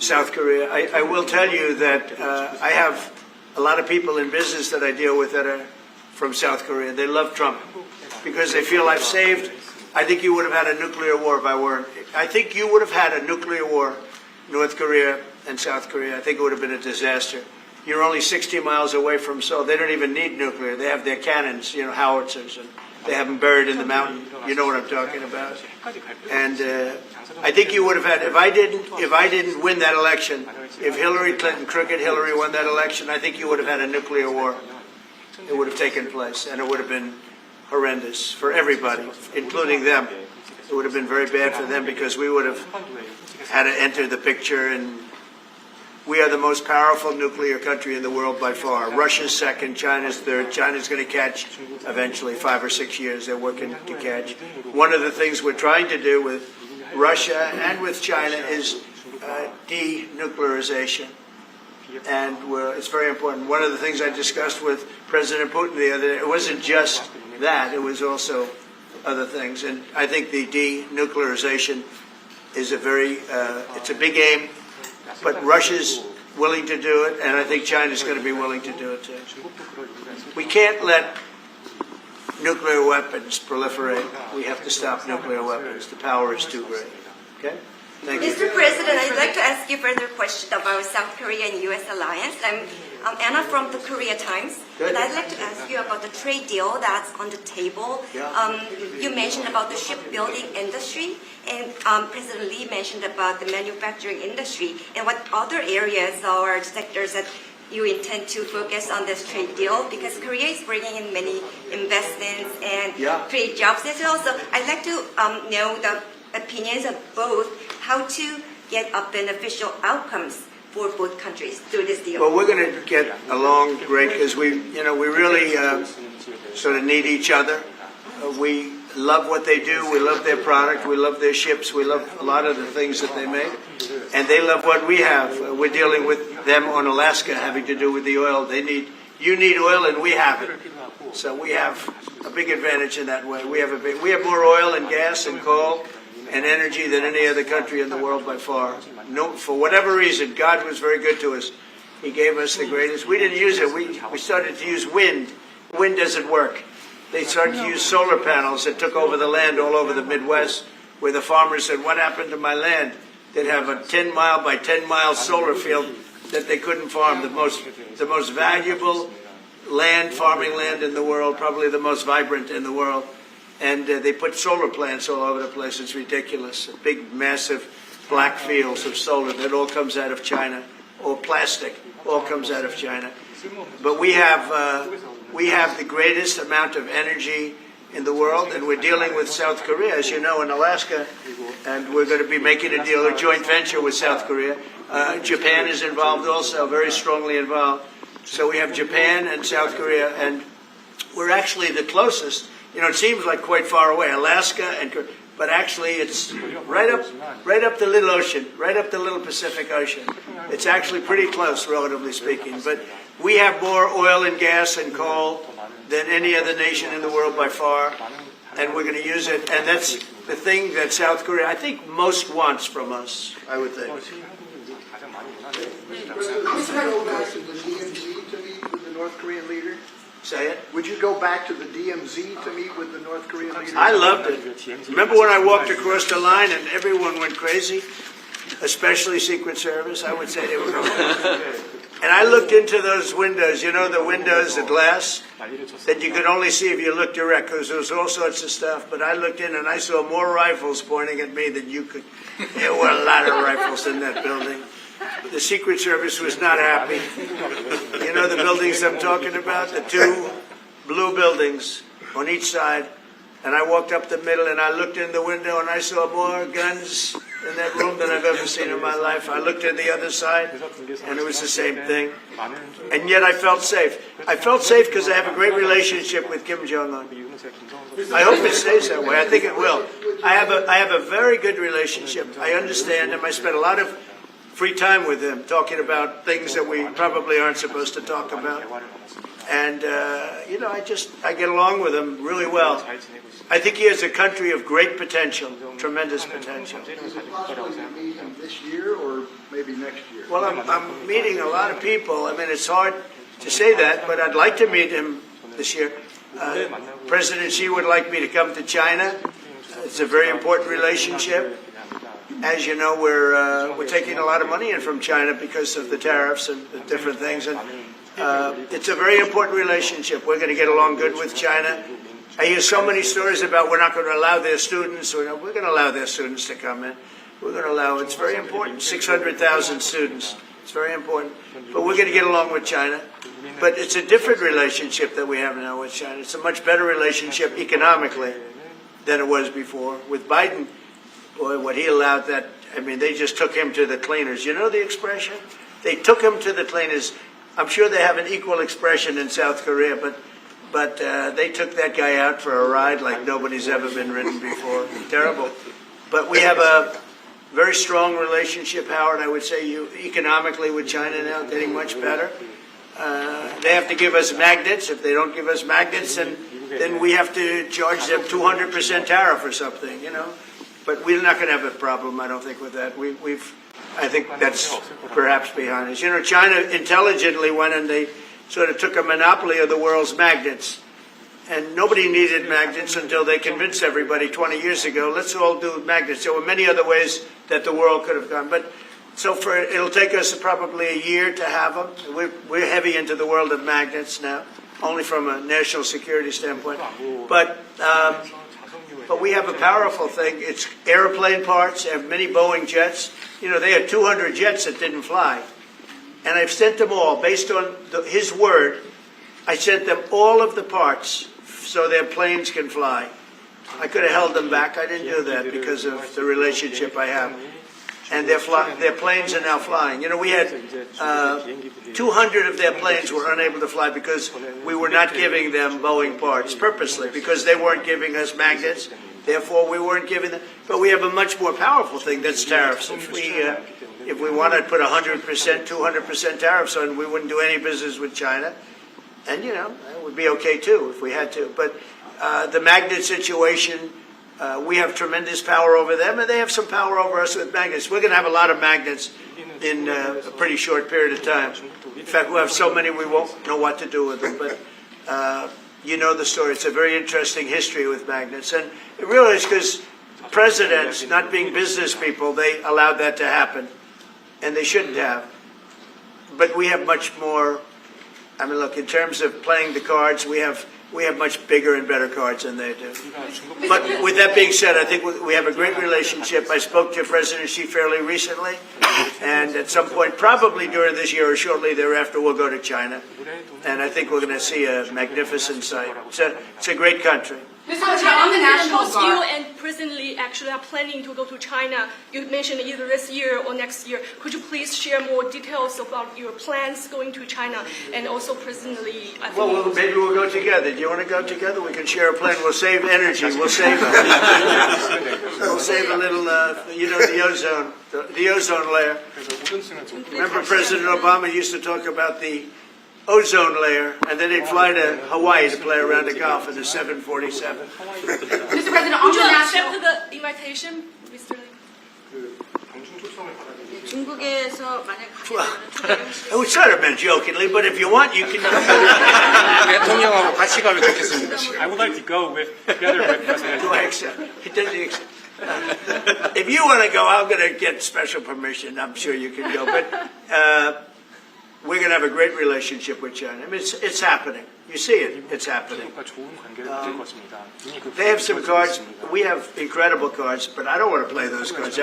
Speaker 1: South Korea. I will tell you that I have a lot of people in business that I deal with that are from South Korea. They love Trump because they feel I've saved. I think you would have had a nuclear war if I weren't. I think you would have had a nuclear war, North Korea and South Korea. I think it would have been a disaster. You're only 60 miles away from Seoul. They don't even need nuclear. They have their cannons, howitzers, and they have them buried in the mountain. You know what I'm talking about. And I think you would have had, if I didn't win that election, if Hillary Clinton, crooked Hillary, won that election, I think you would have had a nuclear war. It would have taken place, and it would have been horrendous for everybody, including them. It would have been very bad for them because we would have had to enter the picture, and we are the most powerful nuclear country in the world by far. Russia's second, China's third. China's going to catch eventually, 5 or 6 years. They're working to catch. One of the things we're trying to do with Russia and with China is denuclearization. And it's very important. One of the things I discussed with President Putin the other day, it wasn't just that, it was also other things. And I think the denuclearization is it's a big aim, but Russia's willing to do it, and I think China's going to be willing to do it too. We can't let nuclear weapons proliferate. We have to stop nuclear weapons. The power is too great. Okay? Thank you.
Speaker 8: Mr. President, I'd like to ask you further question about South Korea and U.S. alliance. I'm Anna from the Korea Times.
Speaker 1: Good.
Speaker 8: And I'd like to ask you about the trade deal that's on the table.
Speaker 1: Yeah.
Speaker 8: You mentioned about the shipbuilding industry, and President Lee mentioned about the manufacturing industry. And what other areas or sectors that you intend to focus on this trade deal? Because Korea is bringing in many investments and create jobs. And also, I'd like to know the opinions of both, how to get a beneficial outcomes for both countries through this deal.
Speaker 1: Well, we're going to get along great because we really sort of need each other. We love what they do. We love their product. We love their ships. We love a lot of the things that they make. And they love what we have. We're dealing with them on Alaska having to do with the oil. You need oil and we have it. So we have a big advantage in that way. We have more oil and gas and coal and energy than any other country in the world by far. No, for whatever reason, God was very good to us. He gave us the greatest. We didn't use it. We started to use wind. Wind doesn't work. They started to use solar panels that took over the land all over the Midwest, where the farmers said, what happened to my land? They'd have a 10-mile by 10-mile solar field that they couldn't farm. The most valuable farming land in the world, probably the most vibrant in the world. And they put solar plants all over the place. It's ridiculous. Big, massive black fields of solar. That all comes out of China. Or plastic. All comes out of China. But we have the greatest amount of energy in the world, and we're dealing with South Korea, as you know, in Alaska, and we're going to be making a deal, a joint venture with South Korea. Japan is involved also, very strongly involved. So we have Japan and South Korea, and we're actually the closest. It seems like quite far away, Alaska, but actually it's right up the little ocean, right up the little Pacific Ocean. It's actually pretty close, relatively speaking. But we have more oil and gas and coal than any other nation in the world by far, and we're going to use it. And that's the thing that South Korea, I think, most wants from us, I would think.
Speaker 9: Would you go back to the DMZ to meet with the North Korean leader?
Speaker 1: Say it.
Speaker 9: Would you go back to the DMZ to meet with the North Korean leader?
Speaker 1: I loved it. Remember when I walked across the line and everyone went crazy? Especially Secret Service, I would say they were crazy. And I looked into those windows, the windows, the glass, that you could only see if you looked direct, because there was all sorts of stuff. But I looked in and I saw more rifles pointing at me than you could. There were a lot of rifles in that building. The Secret Service was not happy. You know the buildings I'm talking about? The two blue buildings on each side. And I walked up the middle and I looked in the window and I saw more guns in that room than I've ever seen in my life. I looked at the other side and it was the same thing. And yet I felt safe. I felt safe because I have a great relationship with Kim Jong-un. I hope it stays that way. I think it will. I have a very good relationship. I understand him. I spent a lot of free time with him talking about things that we probably aren't supposed to talk about. And, I get along with him really well. I think he has a country of great potential, tremendous potential.
Speaker 9: Is it possible to meet him this year or maybe next year?
Speaker 1: Well, I'm meeting a lot of people. I mean, it's hard to say that, but I'd like to meet him this year. President Xi would like me to come to China. It's a very important relationship. As you know, we're taking a lot of money in from China because of the tariffs and the different things, and it's a very important relationship. We're going to get along good with China. I hear so many stories about we're not going to allow their students. We're going to allow their students to come in. We're going to allow. It's very important. 600,000 students. It's very important. But we're going to get along with China. But it's a different relationship that we have now with China. It's a much better relationship economically than it was before. With Biden, boy, what he allowed that, I mean, they just took him to the cleaners. You know the expression? They took him to the cleaners. I'm sure they have an equal expression in South Korea, but they took that guy out for a ride like nobody's ever been ridden before. Terrible. But we have a very strong relationship, Howard, I would say, economically with China now, getting much better. They have to give us magnets. If they don't give us magnets, then we have to charge them 200% tariff or something, you know. But we're not going to have a problem, I don't think, with that. I think that's perhaps behind us. You know, China intelligently went and they sort of took a monopoly of the world's magnets. And nobody needed magnets until they convinced everybody 20 years ago, let's all do magnets. There were many other ways that the world could have gone. But so it'll take us probably a year to have them. We're heavy into the world of magnets now, only from a national security standpoint. But we have a powerful thing. It's airplane parts. They have many Boeing jets. You know, they had 200 jets that didn't fly. And I've sent them all, based on his word, I sent them all of the parts so their planes can fly. I could have held them back. I didn't do that because of the relationship I have. And their planes are now flying. You know, we had 200 of their planes were unable to fly because we were not giving them Boeing parts purposely, because they weren't giving us magnets. Therefore, we weren't giving them. But we have a much more powerful thing, that's tariffs. If we wanted to put 100%, 200% tariffs on, we wouldn't do any business with China. And, you know, it would be okay, too, if we had to. But the magnet situation, we have tremendous power over them, and they have some power over us with magnets. We're going to have a lot of magnets in a pretty short period of time. In fact, we'll have so many we won't know what to do with them. But you know the story. It's a very interesting history with magnets. And it really is because presidents, not being business people, they allowed that to happen. And they shouldn't have. But we have much more. I mean, look, in terms of playing the cards, we have much bigger and better cards than they do. But with that being said, I think we have a great relationship. I spoke to President Xi fairly recently, and at some point, probably during this year or shortly thereafter, we'll go to China. And I think we're going to see a magnificent sight. It's a great country.
Speaker 5: Mr. President, on the National
Speaker 10: both
Speaker 5: Guard.
Speaker 10: you and President Lee actually are planning to go to China. You mentioned either this year or next year. Could you please share more details about your plans going to China and also President Lee?
Speaker 1: Well, maybe we'll go together. Do you want to go together? We can share a plane. We'll save energy. We'll save we'll save a little, you know, the ozone layer. Remember President Obama used to talk about the ozone layer, and then they'd fly to Hawaii to play around the Gulf in the 747.
Speaker 5: Mr. President, on
Speaker 10: Would
Speaker 5: the
Speaker 10: you
Speaker 5: national.
Speaker 10: accept the invitation, Mr. Lee?
Speaker 2: 중국에서 만약
Speaker 1: It was sort of meant jokingly, but if you want, you can.
Speaker 3: 대통령하고 같이 가면 좋겠습니다.
Speaker 4: I would like to go together with President.
Speaker 1: Do I accept? It doesn't accept. If you want to go, I'm going to get special permission. I'm sure you can go, but we're going to have a great relationship with China. I mean, it's happening. You see it. It's happening. They have some cards. We have incredible cards, but I don't want to play those cards.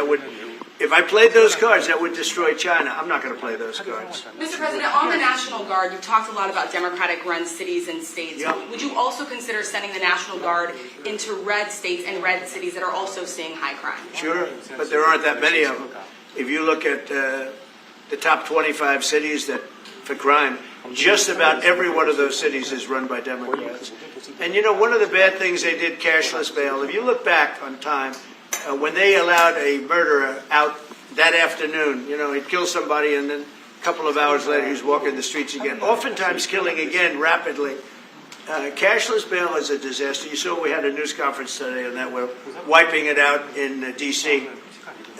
Speaker 1: If I played those cards, that would destroy China. I'm not going to play those cards.
Speaker 5: Mr. President, on the National Guard, you've talked a lot about Democratic-run cities and states.
Speaker 1: Yeah.
Speaker 5: Would you also consider sending the National Guard into red states and red cities that are also seeing high crime?
Speaker 1: Sure, but there aren't that many of them. If you look at the top 25 cities for crime, just about every one of those cities is run by Democrats. And you know, one of the bad things they did, cashless bail, if you look back on time, when they allowed a murderer out that afternoon, you know, he'd kill somebody and then a couple of hours later he's walking the streets again, oftentimes killing again rapidly. Cashless bail is a disaster. You saw we had a news conference today on that. We're wiping it out in D.C.,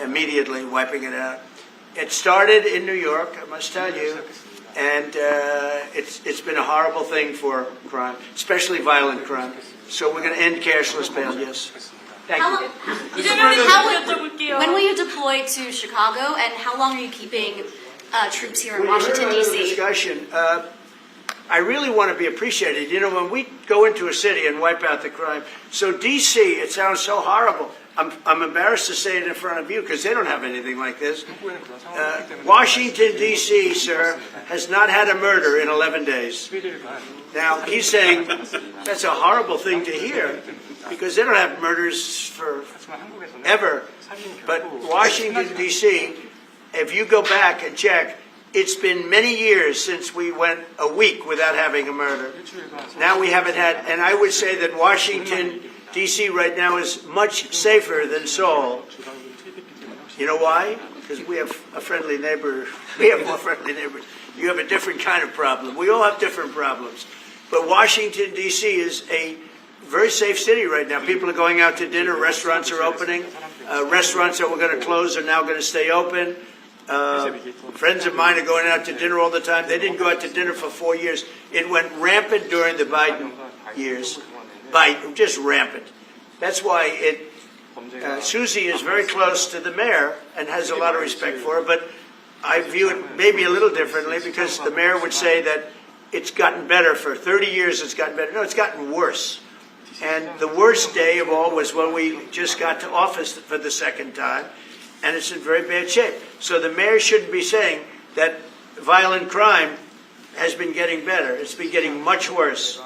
Speaker 1: immediately wiping it out. It started in New York, I must tell you. And it's been a horrible thing for crime, especially violent crime. So we're going to end cashless bail, yes. Thank you.
Speaker 6: When will you deploy to Chicago, and how long are you keeping troops here in
Speaker 1: Well, you heard
Speaker 6: Washington,
Speaker 1: a little
Speaker 6: D.C.?
Speaker 1: discussion. I really want to be appreciated. You know, when we go into a city and wipe out the crime, so D.C., it sounds so horrible. I'm embarrassed to say it in front of you because they don't have anything like this. Washington, D.C., sir, has not had a murder in 11 days. Now, he's saying that's a horrible thing to hear because they don't have murders for ever. But Washington, D.C., if you go back and check, it's been many years since we went a week without having a murder. Now we haven't had, and I would say that Washington, D.C. right now is much safer than Seoul. You know why? Because we have a friendly neighbor. We have more friendly neighbors. You have a different kind of problem. We all have different problems. But Washington, D.C. is a very safe city right now. People are going out to dinner. Restaurants are opening. Restaurants that were going to close are now going to stay open. Friends of mine are going out to dinner all the time. They didn't go out to dinner for 4 years. It went rampant during the Biden years. Just rampant. That's why Susie is very close to the mayor and has a lot of respect for her, but I view it maybe a little differently because the mayor would say that it's gotten better for 30 years, it's gotten better. No, it's gotten worse. And the worst day of all was when we just got to office for the second time, and it's in very bad shape. So the mayor shouldn't be saying that violent crime has been getting better. It's been getting much worse.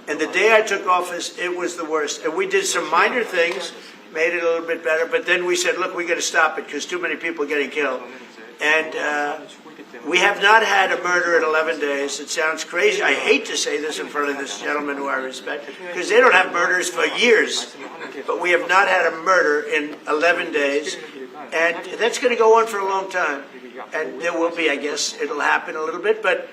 Speaker 1: And the day I took office, it was the worst. And we did some minor things, made it a little bit better, but then we said, look, we got to stop it because too many people are getting killed. And we have not had a murder in 11 days. It sounds crazy. I hate to say this in front of this gentleman who I respect, because they don't have murders for years. But we have not had a murder in 11 days. And that's going to go on for a long time. And there will be, I guess, it'll happen a little bit, but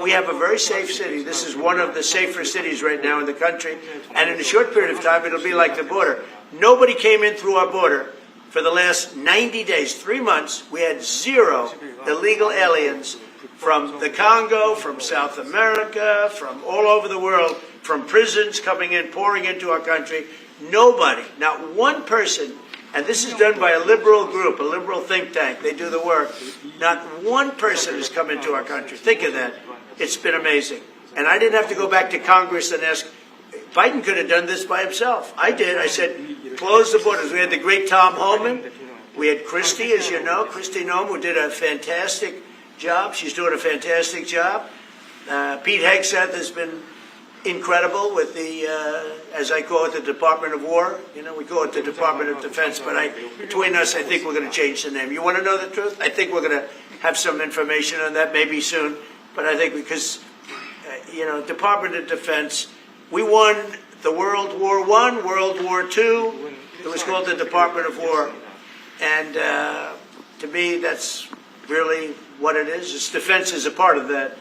Speaker 1: we have a very safe city. This is one of the safer cities right now in the country. And in a short period of time, it'll be like the border. Nobody came in through our border for the last 90 days, 3 months. We had 0 illegal aliens from the Congo, from South America, from all over the world, from prisons coming in, pouring into our country. Nobody, not one person. And this is done by a liberal group, a liberal think tank. They do the work. Not one person has come into our country. Think of that. It's been amazing. And I didn't have to go back to Congress and ask. Biden could have done this by himself. I did. I said, close the borders. We had the great Tom Homan. We had Christie, as you know, Christie Noem, who did a fantastic job. She's doing a fantastic job. Pete Hegseth has been incredible with the, as I call it, the Department of War. You know, we call it the Department of Defense, but between us, I think we're going to change the name. You want to know the truth? I think we're going to have some information on that maybe soon, but I think because, Department of Defense, we won the World War I, World War II. It was called the Department of War. And to me, that's really what it is. Its defense is a part of that.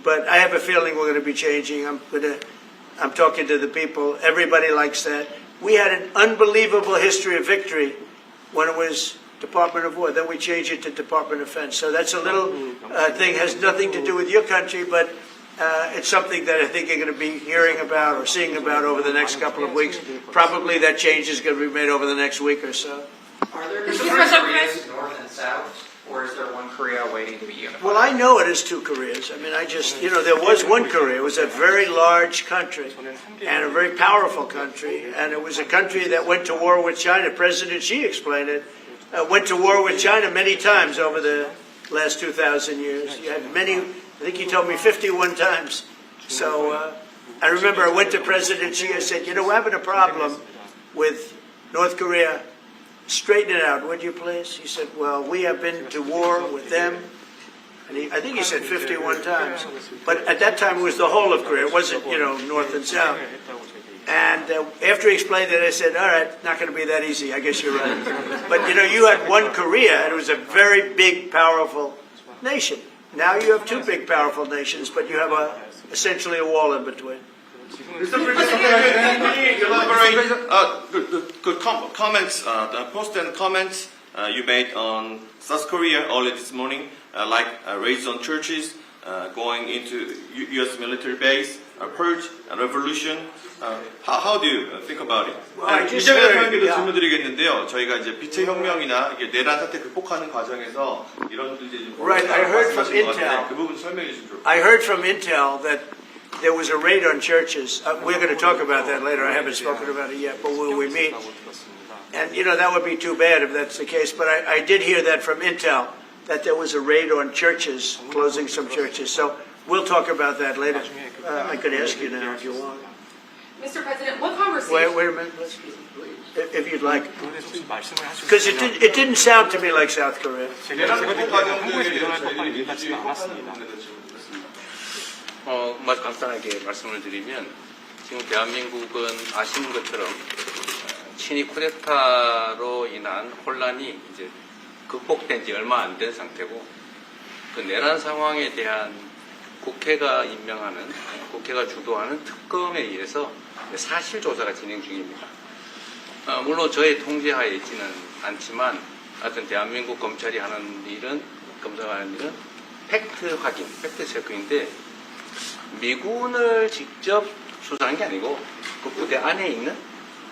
Speaker 1: But I have a feeling we're going to be changing. I'm talking to the people. Everybody likes that. We had an unbelievable history of victory when it was Department of War. Then we changed it to Department of Defense. So that's a little thing, has nothing to do with your country, but it's something that I think you're going to be hearing about or seeing about over the next couple of weeks. Probably that change is going to be made over the next week or so.
Speaker 7: Are there two Koreas, North and South, or is there one Korea waiting to be unified?
Speaker 1: Well, I know it is two Koreas. I mean, there was one Korea. It was a very large country and a very powerful country. And it was a country that went to war with China. President Xi explained it. Went to war with China many times over the last 2,000 years. You had many, I think he told me 51 times. So I remember I went to President Xi. I said, we're having a problem with North Korea. Straighten it out, would you please? He said, well, we have been to war with them. And I think he said 51 times. But at that time, it was the whole of Korea. It wasn't, North and South. And after he explained it, I said, all right, not going to be that easy. I guess you're right. But, you had one Korea, and it was a very big, powerful nation. Now you have two big, powerful nations, but you have essentially a wall in between.
Speaker 11: Mr. President, can you elaborate good comments, the post and comments you made on South Korea early this morning, like raids on churches, going into U.S. military base, purge, revolution. How do you think about it?
Speaker 1: I just
Speaker 11: 이정현
Speaker 1: heard,
Speaker 11: 대통령께도
Speaker 1: yeah.
Speaker 11: 질문드리겠는데요. 저희가 이제 빛의 혁명이나 이게 내란 사태 극복하는 과정에서 이런 이제
Speaker 1: Right, I heard from
Speaker 11: 말씀하신 것 같은데
Speaker 1: Intel.
Speaker 11: 그 부분 설명해 주시면 좋을 것 같아요.
Speaker 1: I heard from Intel that there was a raid on churches. We're going to talk about that later. I haven't spoken about it yet, but when we meet, and that would be too bad if that's the case. But I did hear that from Intel, that there was a raid on churches, closing some churches. So we'll talk about that later. I could ask you now if you want.
Speaker 5: Mr. President, what conversation?
Speaker 1: Wait a minute, if you'd like, because it didn't sound to me like South Korea.
Speaker 11: 내란 극복 과정
Speaker 4: 한국에서
Speaker 11: 중에
Speaker 4: 일어날
Speaker 11: 저희들이
Speaker 4: 법한 일
Speaker 11: 민주주의
Speaker 4: 같지는 않았습니다.
Speaker 3: 간단하게 말씀을 드리면 지금 대한민국은 아시는 것처럼 친위 쿠데타로 인한 혼란이 이제 극복된 지 얼마 안 된 상태고 그 내란 상황에 대한 국회가 임명하는 국회가 주도하는 특검에 의해서 사실 조사가 진행 중입니다. 물론 저의 통제하에 있지는 않지만 하여튼 대한민국 검찰이 하는 일은 검사하는 일은 팩트 확인, 팩트 체크인데 미군을 직접 수사한 게 아니고 그 부대 안에 있는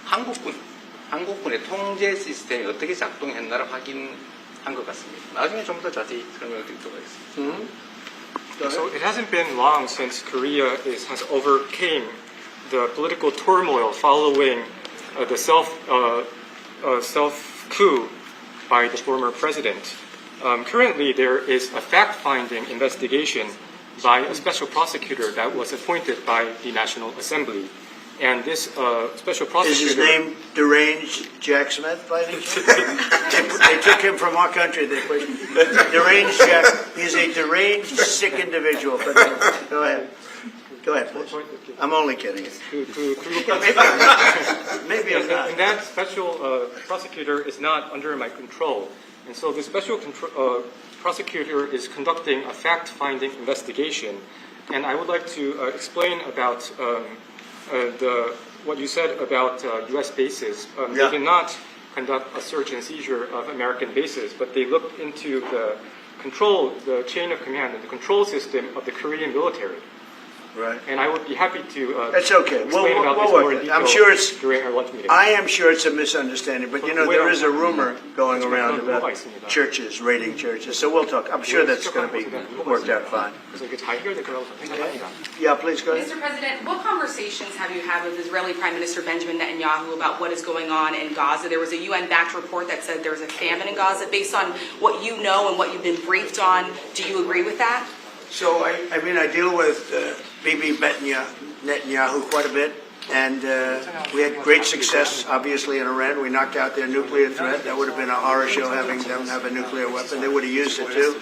Speaker 3: 한국군의 통제 시스템이 어떻게 작동했나를 확인한 것 같습니다. 나중에 좀 더 자세히 설명을 드리도록 하겠습니다.
Speaker 4: So it hasn't been long since Korea has overcame the political turmoil following the self-coup by the former president. Currently, there is a fact-finding investigation by a special prosecutor that was appointed by the National Assembly. And this special prosecutor...
Speaker 1: Is his name deranged Jack Smith by any chance? They took him from our country. They put deranged Jack. He's a deranged, sick individual. But go ahead. Go ahead, please. I'm only kidding. Maybe I'm not.
Speaker 4: And that special prosecutor is not under my control. And so the special prosecutor is conducting a fact-finding investigation. And I would like to explain about what you said about U.S. bases. They did not conduct a search and seizure of American bases, but they looked into the chain of command and the control system of the Korean military.
Speaker 1: Right.
Speaker 4: And I would be happy to
Speaker 1: That's okay.
Speaker 4: explain about this
Speaker 1: we'll
Speaker 4: more
Speaker 1: work
Speaker 4: in
Speaker 1: it.
Speaker 4: detail
Speaker 1: I'm sure it's.
Speaker 4: during our lunch meeting.
Speaker 1: I am sure it's a misunderstanding, but there is a rumor going around about churches raiding churches. So we'll talk. I'm sure that's going to be worked out fine.
Speaker 4: 그래서 이게 잘 해결될 거라고 생각합니다.
Speaker 1: Yeah, please go ahead.
Speaker 5: Mr. President, what conversations have you had with Israeli Prime Minister Benjamin Netanyahu about what is going on in Gaza? There was a UN-backed report that said there was a famine in Gaza. Based on what you know and what you've been briefed on, do you agree with that?
Speaker 1: So, I deal with Bibi Netanyahu quite a bit, and we had great success, obviously, in Iran. We knocked out their nuclear threat. That would have been a horror show having them have a nuclear weapon. They would have used it, too.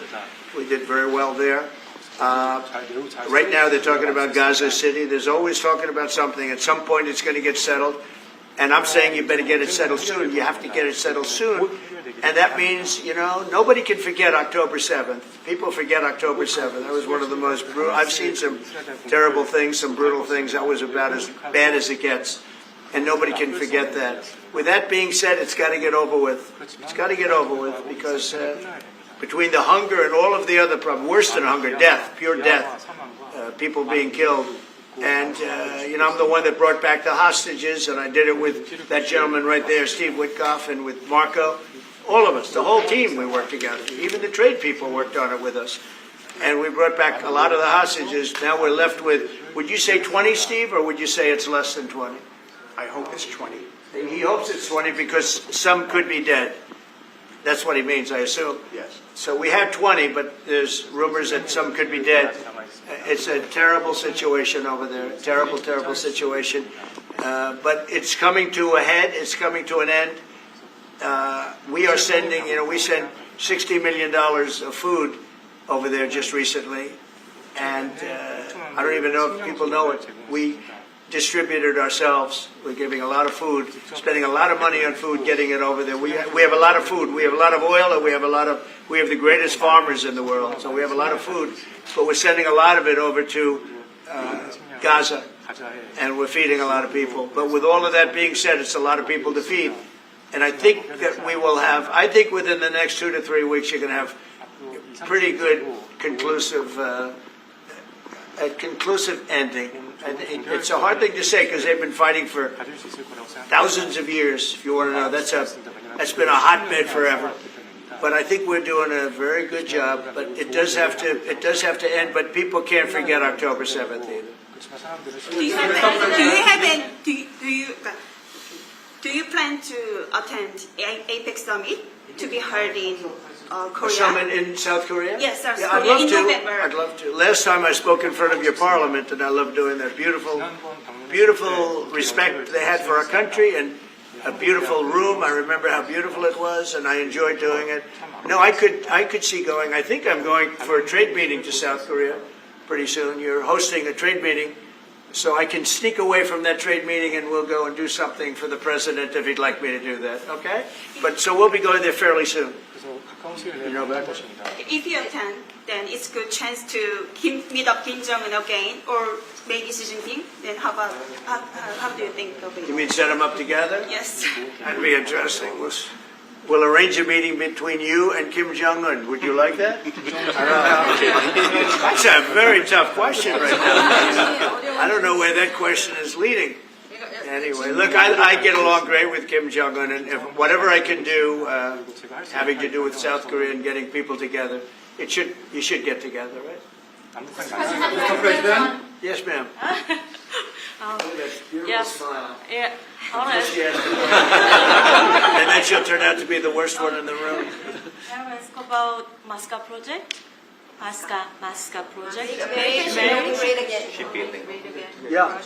Speaker 1: We did very well there. Right now, they're talking about Gaza City. There's always talking about something. At some point, it's going to get settled. And I'm saying you better get it settled soon. You have to get it settled soon. And that means, nobody can forget October 7th. People forget October 7th. That was one of the most brutal. I've seen some terrible things, some brutal things. That was about as bad as it gets. And nobody can forget that. With that being said, it's got to get over with. It's got to get over with because between the hunger and all of the other problems, worse than hunger, death, pure death, people being killed. And, I'm the one that brought back the hostages, and I did it with that gentleman right there, Steve Witkoff, and with Marco. All of us, the whole team, we worked together. Even the trade people worked on it with us. And we brought back a lot of the hostages. Now we're left with, would you say 20, Steve, or would you say it's less than 20?
Speaker 12: I hope it's 20.
Speaker 1: He hopes it's 20 because some could be dead. That's what he means, I assume.
Speaker 12: Yes.
Speaker 1: So we have 20, but there's rumors that some could be dead. It's a terrible situation over there. Terrible, terrible situation. But it's coming to a head. It's coming to an end. We are sending, we sent $60 million of food over there just recently. And I don't even know if people know it. We distributed ourselves. We're giving a lot of food, spending a lot of money on food, getting it over there. We have a lot of food. We have a lot of oil, and we have the greatest farmers in the world. So we have a lot of food, but we're sending a lot of it over to Gaza, and we're feeding a lot of people. But with all of that being said, it's a lot of people to feed. And I think that we will have, within the next 2 to 3 weeks, you're going to have pretty good, conclusive a conclusive ending. And it's a hard thing to say because they've been fighting for thousands of years. If you want to know, that's been a hotbed forever. But I think we're doing a very good job. But it does have to end. But people can't forget October 7th either.
Speaker 12: Do you plan to attend APEC summit to be held in Korea?
Speaker 1: A summit in South Korea?
Speaker 12: Yes, South
Speaker 1: I'd
Speaker 12: Korea
Speaker 1: love
Speaker 12: in
Speaker 1: to.
Speaker 12: November.
Speaker 1: I'd love to. Last time I spoke in front of your parliament, and I love doing that. Beautiful respect they had for our country, and a beautiful room. I remember how beautiful it was, and I enjoyed doing it. No, I could see going. I think I'm going for a trade meeting to South Korea pretty soon. You're hosting a trade meeting, so I can sneak away from that trade meeting, and we'll go and do something for the president if he'd like me to do that. Okay? But so we'll be going there fairly soon. You know about that?
Speaker 12: If you attend, then it's a good chance to meet up Kim Jong-un again, or maybe Xi Jinping. Then how do you think of it?
Speaker 1: You mean set them up together?
Speaker 12: Yes.
Speaker 1: That'd be interesting. We'll arrange a meeting between you and Kim Jong-un. Would you like that? That's a very tough question right now. I don't know where that question is leading. Anyway, look, I get along great with Kim Jong-un, and if whatever I can do having to do with South Korea and getting people together, you should get together, right?
Speaker 9: Mr. President?
Speaker 1: Yes, ma'am. Beautiful
Speaker 6: Yes.
Speaker 1: smile.
Speaker 6: Yeah.
Speaker 1: And then she'll turn out to be the worst one in the room.
Speaker 6: Can I ask about Masca project? Masca project.
Speaker 8: Shipbuilding.
Speaker 1: Yeah.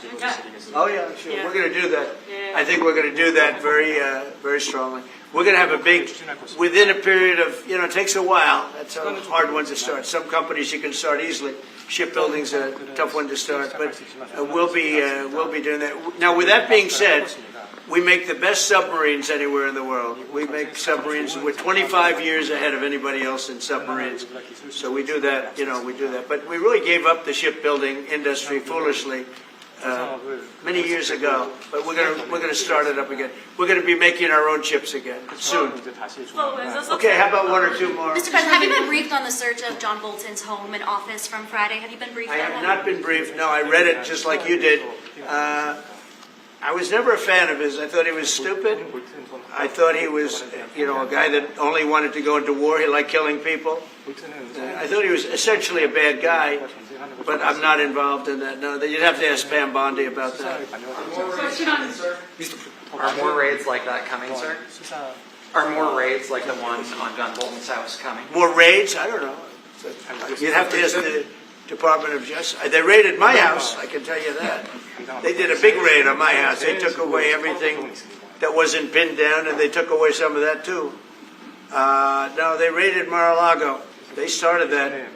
Speaker 1: Oh, yeah, sure.
Speaker 6: Yeah.
Speaker 1: We're going to do that.
Speaker 6: Yeah.
Speaker 1: I think we're going to do that very strongly. We're going to have a big, within a period of, it takes a while. That's a hard one to start. Some companies you can start easily. Shipbuilding's a tough one to start, but we'll be doing that. Now, with that being said, we make the best submarines anywhere in the world. We make submarines. We're 25 years ahead of anybody else in submarines. So we do that, we do that. But we really gave up the shipbuilding industry foolishly many years ago. But we're gonna start it up again. We're gonna be making our own ships again soon. Okay, how about one or two more?
Speaker 13: Mr. President, have you been briefed on the search of John Bolton's home and office from Friday? Have you been briefed
Speaker 1: I
Speaker 13: on
Speaker 1: have
Speaker 13: that?
Speaker 1: not been briefed. No, I read it just like you did. I was never a fan of his. I thought he was stupid. I thought he was, a guy that only wanted to go into war. He liked killing people. I thought he was essentially a bad guy, but I'm not involved in that. No, you'd have to ask Pam Bondi about that.
Speaker 7: Question on, sir. Are more raids like that coming, sir? Are more raids like the one on John Bolton's house coming?
Speaker 1: More raids? I don't know. You'd have to ask the Department of Justice. They raided my house, I can tell you that. They did a big raid on my house. They took away everything that wasn't pinned down, and they took away some of that too. No, they raided Mar-a-Lago. They started that.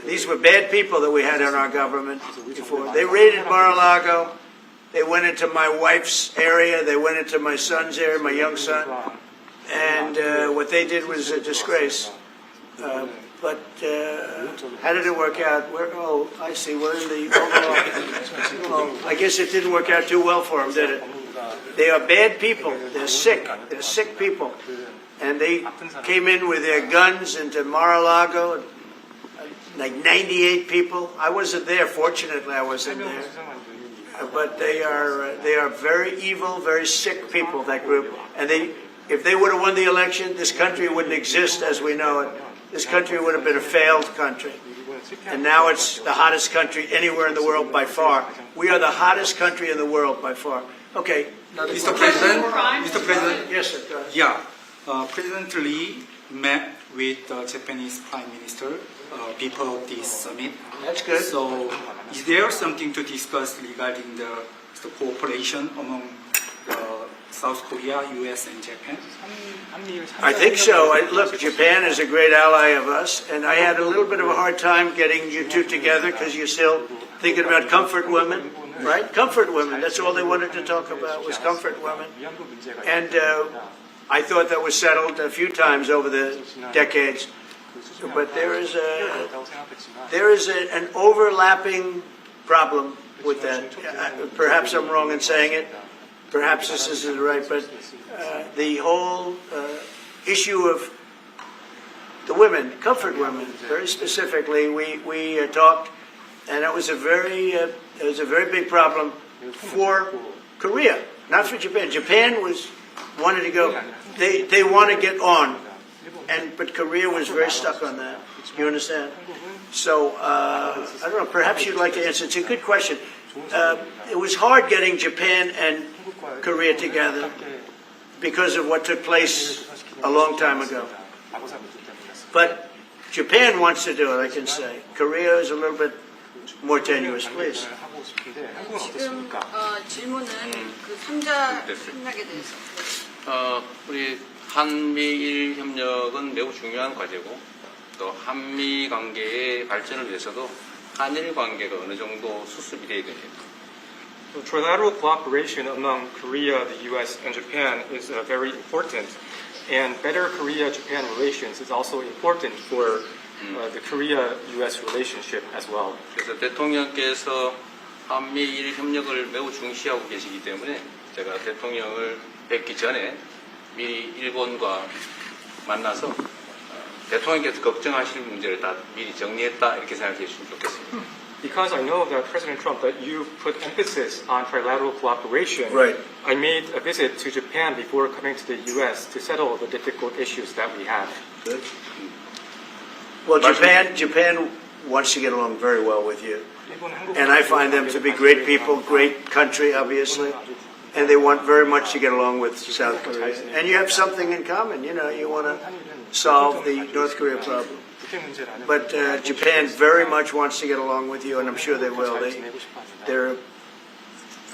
Speaker 1: These were bad people that we had in our government before. They raided Mar-a-Lago. They went into my wife's area. They went into my son's area, my young son. And what they did was a disgrace. But how did it work out? I see. We're in the overall. I guess it didn't work out too well for them, did it? They are bad people. They're sick. They're sick people. And they came in with their guns into Mar-a-Lago, like 98 people. I wasn't there. Fortunately, I wasn't there. But they are very evil, very sick people, that group. And if they would have won the election, this country wouldn't exist as we know it. This country would have been a failed country. And now it's the hottest country anywhere in the world by far. We are the hottest country in the world by far. Okay.
Speaker 14: Mr. President?
Speaker 1: Yes, sir. Go ahead.
Speaker 14: Yeah. President Lee met with the Japanese Prime Minister before this summit.
Speaker 1: That's good.
Speaker 14: So, is there something to discuss regarding the cooperation among South Korea, U.S., and Japan?
Speaker 1: I think so. Look, Japan is a great ally of us, and I had a little bit of a hard time getting you two together because you're still thinking about comfort women, right? Comfort women. That's all they wanted to talk about was comfort women. And I thought that was settled a few times over the decades. But there is an overlapping problem with that. Perhaps I'm wrong in saying it. Perhaps this isn't right, but the whole issue of the women, comfort women, very specifically, we talked and it was a very big problem for Korea, not for Japan. Japan wanted to go. They want to get on, but Korea was very stuck on that. You understand? So I don't know. Perhaps you'd like to answer. It's a good question. It was hard getting Japan and Korea together because of what took place a long time ago. But Japan wants to do it, I can say. Korea is a little bit more tenuous, please.
Speaker 2: 지금 질문은 그 3자 협력에 대해서.
Speaker 3: 우리 한미일 협력은 매우 중요한 과제고 또 한미 관계의 발전을 위해서도 한일 관계가 어느 정도 수습이 돼야 됩니다.
Speaker 4: Trilateral cooperation among Korea, the U.S., and Japan is very important, and better Korea-Japan relations is also important for the Korea-U.S. relationship as well.
Speaker 3: 그래서 대통령께서 한미일 협력을 매우 중시하고 계시기 때문에 제가 대통령을 뵙기 전에 미리 일본과 만나서 대통령께서 걱정하실 문제를 다 미리 정리했다 이렇게 생각해 주시면 좋겠습니다.
Speaker 4: Because I know that President Trump, that you put emphasis on trilateral cooperation,
Speaker 1: Right.
Speaker 4: I made a visit to Japan before coming to the U.S. to settle the difficult issues that we have.
Speaker 1: Good. Well, Japan wants to get along very well with you. And I find them to be great people, great country, obviously. And they want very much to get along with South Korea. And you have something in common. You know, you want to solve the North Korea problem. But Japan very much wants to get along with you, and I'm sure they will.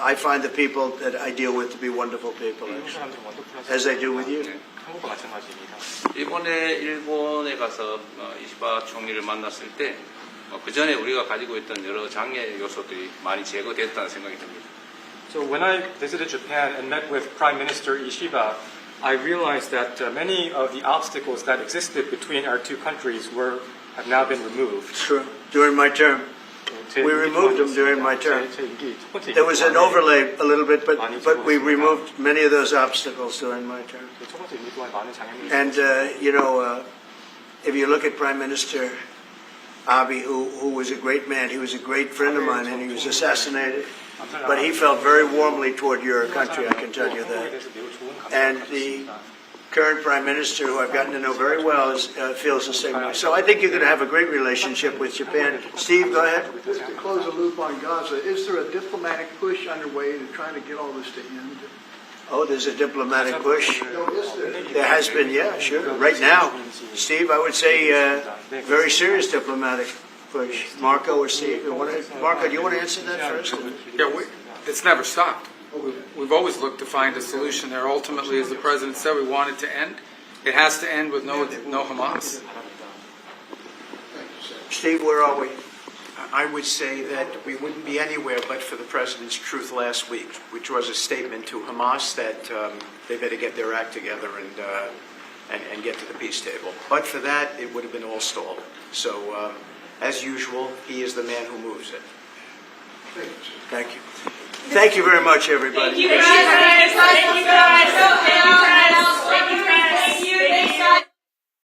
Speaker 1: I find the people that I deal with to be wonderful people, actually, as I do with you.
Speaker 3: 이번에 일본에 가서 이시바 총리를 만났을 때 그 전에 우리가 가지고 있던 여러 장애 요소들이 많이 제거됐다는 생각이 듭니다.
Speaker 4: So when I visited Japan and met with Prime Minister Ishiba, I realized that many of the obstacles that existed between our two countries have now been removed.
Speaker 1: True. During my term. We removed them during my term. There was an overlay a little bit, but we removed many of those obstacles during my term. And, if you look at Prime Minister Abe, who was a great man, he was a great friend of mine, and he was assassinated. But he felt very warmly toward your country, I can tell you that. And the current Prime Minister, who I've gotten to know very well, feels the same way. So I think you're going to have a great relationship with Japan. Steve, go ahead.
Speaker 9: Just to close the loop on Gaza, is there a diplomatic push underway to try to get all this to end?
Speaker 1: Oh, there's a diplomatic push.
Speaker 9: No, is there?
Speaker 1: There has been, yeah, sure. Right now, Steve, I would say very serious diplomatic push. Marco or Steve, Marco, do you want to answer that first?
Speaker 15: Yeah, it's never stopped. We've always looked to find a solution there. Ultimately, as the President said, we want it to end. It has to end with no Hamas.
Speaker 1: Steve, where are we?
Speaker 16: I would say that we wouldn't be anywhere but for the President's truth last week, which was a statement to Hamas that they better get their act together and get to the peace table. But for that, it would have been all stalled. So, as usual, he is the man who moves it.
Speaker 1: Thank you. Thank you very much, everybody.
Speaker 2: Thank you, guys. Thank you, guys.